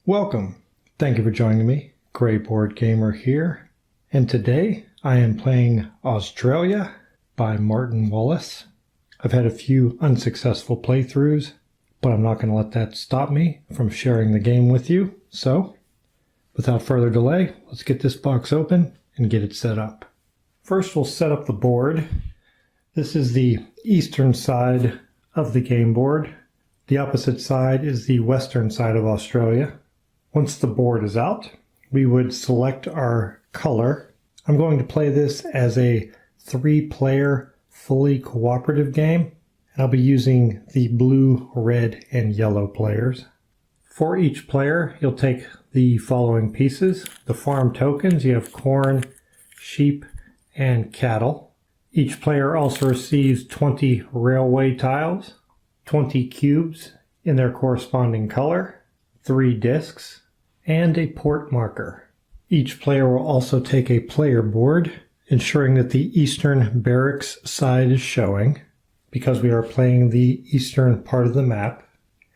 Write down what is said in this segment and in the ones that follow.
Welcome. Thank you for joining me. Grayboardgamer here. And today I am playing Auztralia by Martin Wallace. I've had a few unsuccessful playthroughs, but I'm not going to let that stop me from sharing the game with you. So, without further delay, let's get this box open and get it set up. First, we'll set up the board. This is the eastern side of the game board. The opposite side is the western side of Auztralia. Once the board is out, we would select our color. I'm going to play this as a 3-player fully cooperative game, and I'll be using the blue, red, and yellow players. For each player, you'll take the following pieces. The farm tokens, you have corn, sheep, and cattle. Each player also receives 20 railway tiles, 20 cubes in their corresponding color, 3 discs, and a port marker. Each player will also take a player board, ensuring that the eastern barracks side is showing, because we are playing the eastern part of the map,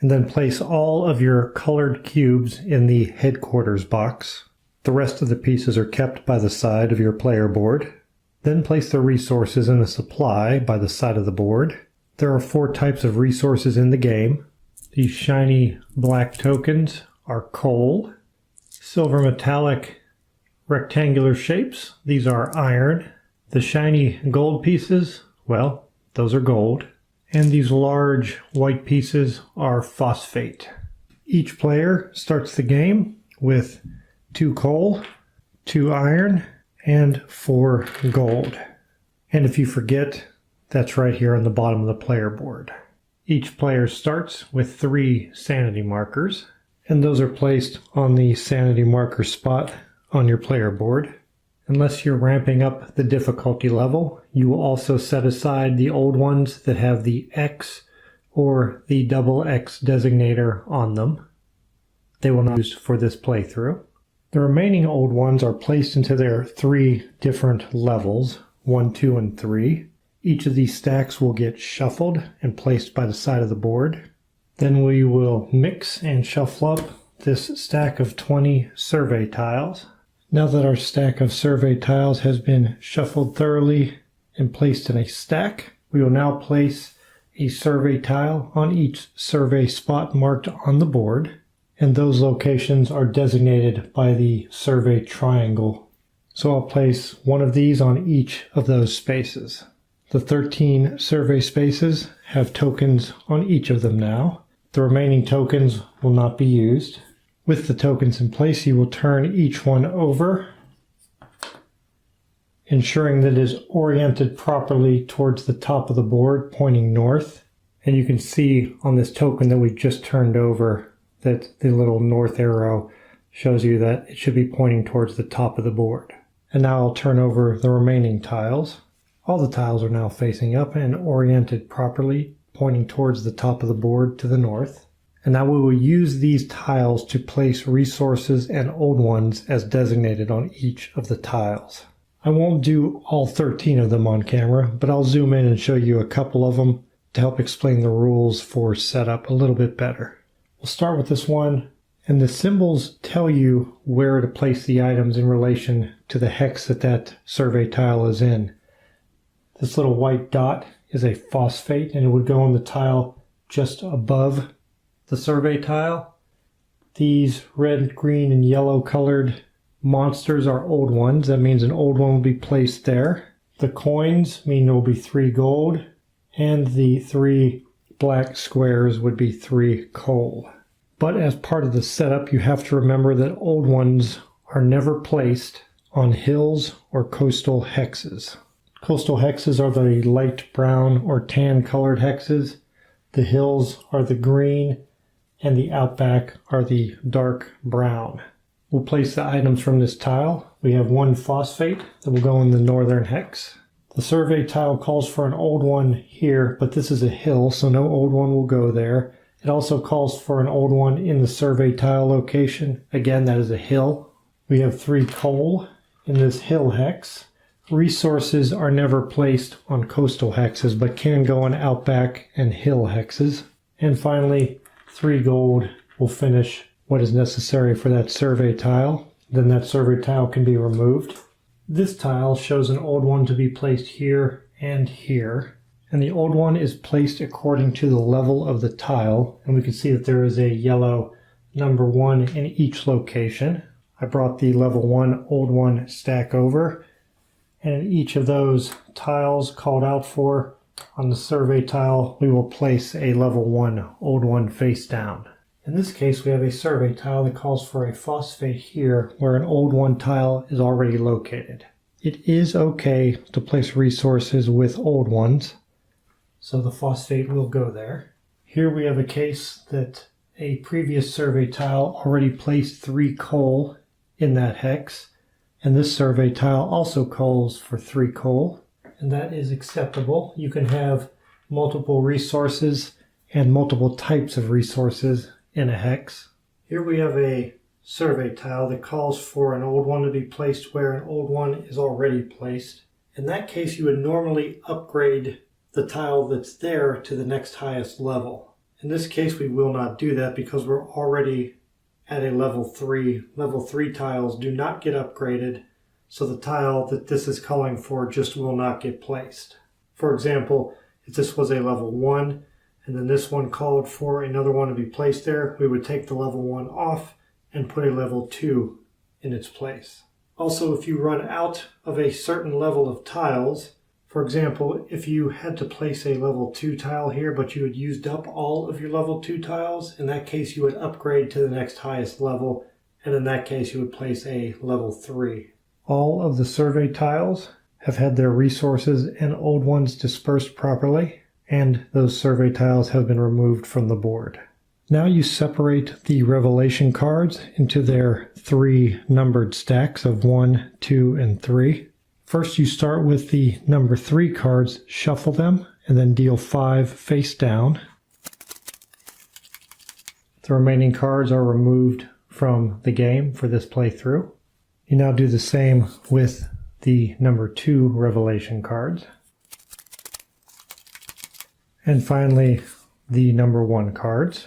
and then place all of your colored cubes in the headquarters box. The rest of the pieces are kept by the side of your player board. Then place the resources in the supply by the side of the board. There are 4 types of resources in the game. These shiny black tokens are coal. Silver metallic rectangular shapes, these are iron. The shiny gold pieces, well, those are gold. And these large white pieces are phosphate. Each player starts the game with 2 coal, 2 iron, and 4 gold. And if you forget, that's right here on the bottom of the player board. Each player starts with 3 sanity markers, and those are placed on the sanity marker spot on your player board. Unless you're ramping up the difficulty level, you will also set aside the old ones that have the X or the double X designator on them. They will not be used for this playthrough. The remaining old ones are placed into their 3 different levels, 1, 2, and 3. Each of these stacks will get shuffled and placed by the side of the board. Then we will mix and shuffle up this stack of 20 survey tiles. Now that our stack of survey tiles has been shuffled thoroughly and placed in a stack, we will now place a survey tile on each survey spot marked on the board, and those locations are designated by the survey triangle. So I'll place one of these on each of those spaces. The 13 survey spaces have tokens on each of them now. The remaining tokens will not be used. With the tokens in place, you will turn each one over, ensuring that it is oriented properly towards the top of the board, pointing north. And you can see on this token that we just turned over that the little north arrow shows you that it should be pointing towards the top of the board. And now I'll turn over the remaining tiles. All the tiles are now facing up and oriented properly, pointing towards the top of the board to the north. And now we will use these tiles to place resources and old ones as designated on each of the tiles. I won't do all 13 of them on camera, but I'll zoom in and show you a couple of them to help explain the rules for setup a little bit better. We'll start with this one, and the symbols tell you where to place the items in relation to the hex that survey tile is in. This little white dot is a phosphate, and it would go on the tile just above the survey tile. These red, green, and yellow colored monsters are old ones. That means an old one will be placed there. The coins mean there will be 3 gold, and the 3 black squares would be 3 coal. But as part of the setup, you have to remember that old ones are never placed on hills or coastal hexes. Coastal hexes are the light brown or tan colored hexes. The hills are the green, and the outback are the dark brown. We'll place the items from this tile. We have 1 phosphate that will go in the northern hex. The survey tile calls for an old one here, but this is a hill, so no old one will go there. It also calls for an old one in the survey tile location. Again, that is a hill. We have 3 coal in this hill hex. Resources are never placed on coastal hexes, but can go on outback and hill hexes. And finally, 3 gold will finish what is necessary for that survey tile. Then that survey tile can be removed. This tile shows an old one to be placed here and here. And the old one is placed according to the level of the tile. And we can see that there is a yellow number 1 in each location. I brought the level 1 old one stack over. And in each of those tiles called out for on the survey tile, we will place a level 1 old one face down. In this case, we have a survey tile that calls for a phosphate here where an old one tile is already located. It is okay to place resources with old ones, so the phosphate will go there. Here we have a case that a previous survey tile already placed 3 coal in that hex, and this survey tile also calls for 3 coal, and that is acceptable. You can have multiple resources and multiple types of resources in a hex. Here we have a survey tile that calls for an old one to be placed where an old one is already placed. In that case, you would normally upgrade the tile that's there to the next highest level. In this case, we will not do that because we're already at a level 3. Level 3 tiles do not get upgraded, so the tile that this is calling for just will not get placed. For example, if this was a level 1, and then this one called for another one to be placed there, we would take the level 1 off and put a level 2 in its place. Also, if you run out of a certain level of tiles, for example, if you had to place a level 2 tile here, but you had used up all of your level 2 tiles, in that case you would upgrade to the next highest level, and in that case you would place a level 3. All of the survey tiles have had their resources and old ones dispersed properly, and those survey tiles have been removed from the board. Now you separate the revelation cards into their 3 numbered stacks of 1, 2, and 3. First you start with the number 3 cards, shuffle them, and then deal 5 face down. The remaining cards are removed from the game for this playthrough. You now do the same with the number 2 revelation cards. And finally, the number 1 cards.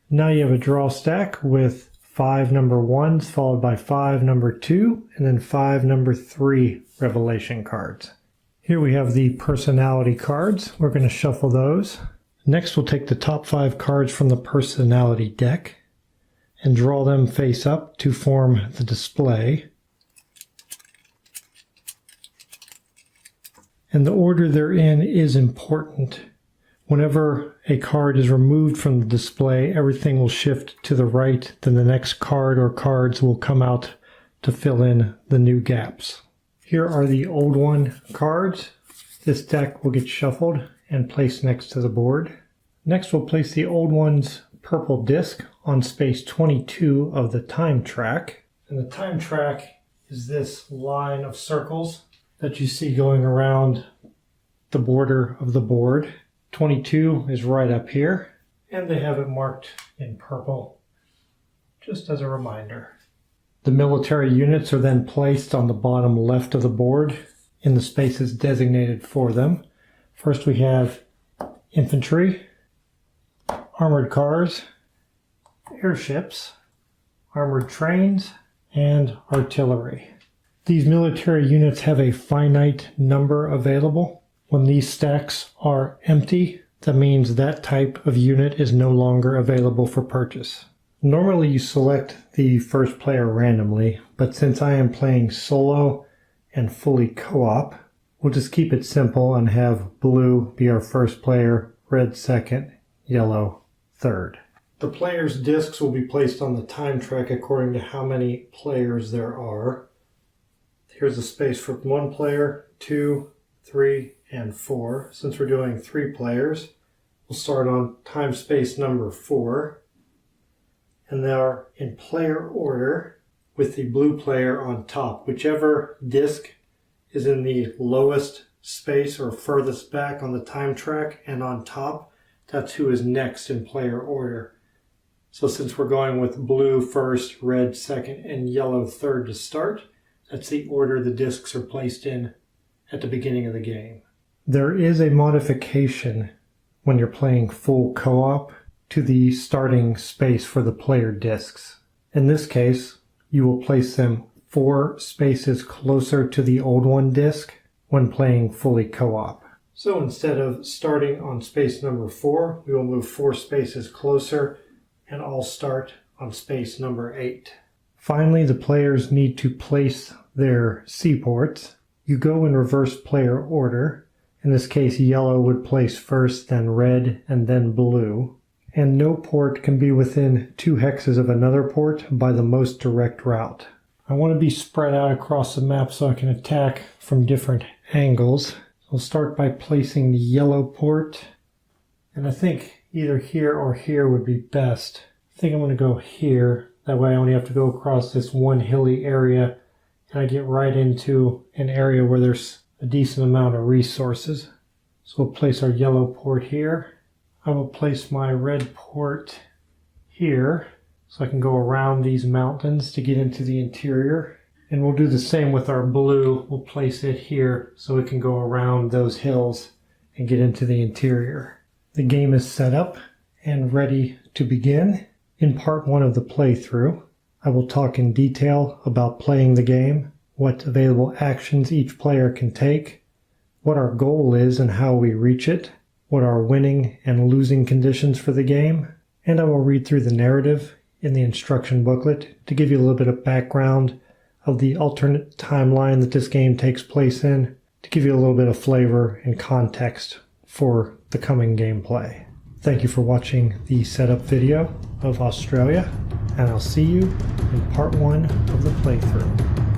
Now you have a draw stack with 5 number 1s followed by 5 number 2 and then 5 number 3 revelation cards. Here we have the personality cards. We're going to shuffle those. Next we'll take the top 5 cards from the personality deck and draw them face up to form the display. And the order they're in is important. Whenever a card is removed from the display, everything will shift to the right, then the next card or cards will come out to fill in the new gaps. Here are the old one cards. This deck will get shuffled and placed next to the board. Next we'll place the old one's purple disc on space 22 of the time track. And the time track is this line of circles that you see going around the border of the board. 22 is right up here, and they have it marked in purple, just as a reminder. The military units are then placed on the bottom left of the board in the spaces designated for them. First we have infantry, armored cars, airships, armored trains, and artillery. These military units have a finite number available. When these stacks are empty, that means that type of unit is no longer available for purchase. Normally you select the first player randomly, but since I am playing solo and fully co-op, we'll just keep it simple and have blue be our first player, red second, yellow third. The players' discs will be placed on the time track according to how many players there are. Here's a space for 1 player, 2, 3, and 4. Since we're doing 3 players, we'll start on time space number 4. And they are in player order with the blue player on top. Whichever disc is in the lowest space or furthest back on the time track and on top, that's who is next in player order. So since we're going with blue first, red second, and yellow third to start, that's the order the discs are placed in at the beginning of the game. There is a modification when you're playing full co-op to the starting space for the player discs. In this case, you will place them 4 spaces closer to the old one disc when playing fully co-op. So instead of starting on space number 4, we will move 4 spaces closer and all start on space number 8. Finally, the players need to place their C ports. You go in reverse player order. In this case, yellow would place first, then red, and then blue. And no port can be within 2 hexes of another port by the most direct route. I want to be spread out across the map so I can attack from different angles. I'll start by placing the yellow port, and I think either here or here would be best. I think I'm going to go here. That way I only have to go across this one hilly area, and I get right into an area where there's a decent amount of resources. So we'll place our yellow port here. I will place my red port here so I can go around these mountains to get into the interior. And we'll do the same with our blue. We'll place it here so we can go around those hills and get into the interior. The game is set up and ready to begin. In part 1 of the playthrough, I will talk in detail about playing the game, what available actions each player can take, what our goal is and how we reach it, what are winning and losing conditions for the game, and I will read through the narrative in the instruction booklet to give you a little bit of background of the alternate timeline that this game takes place in, to give you a little bit of flavor and context for the coming gameplay. Thank you for watching the setup video of Auztralia, and I'll see you in part 1 of the playthrough.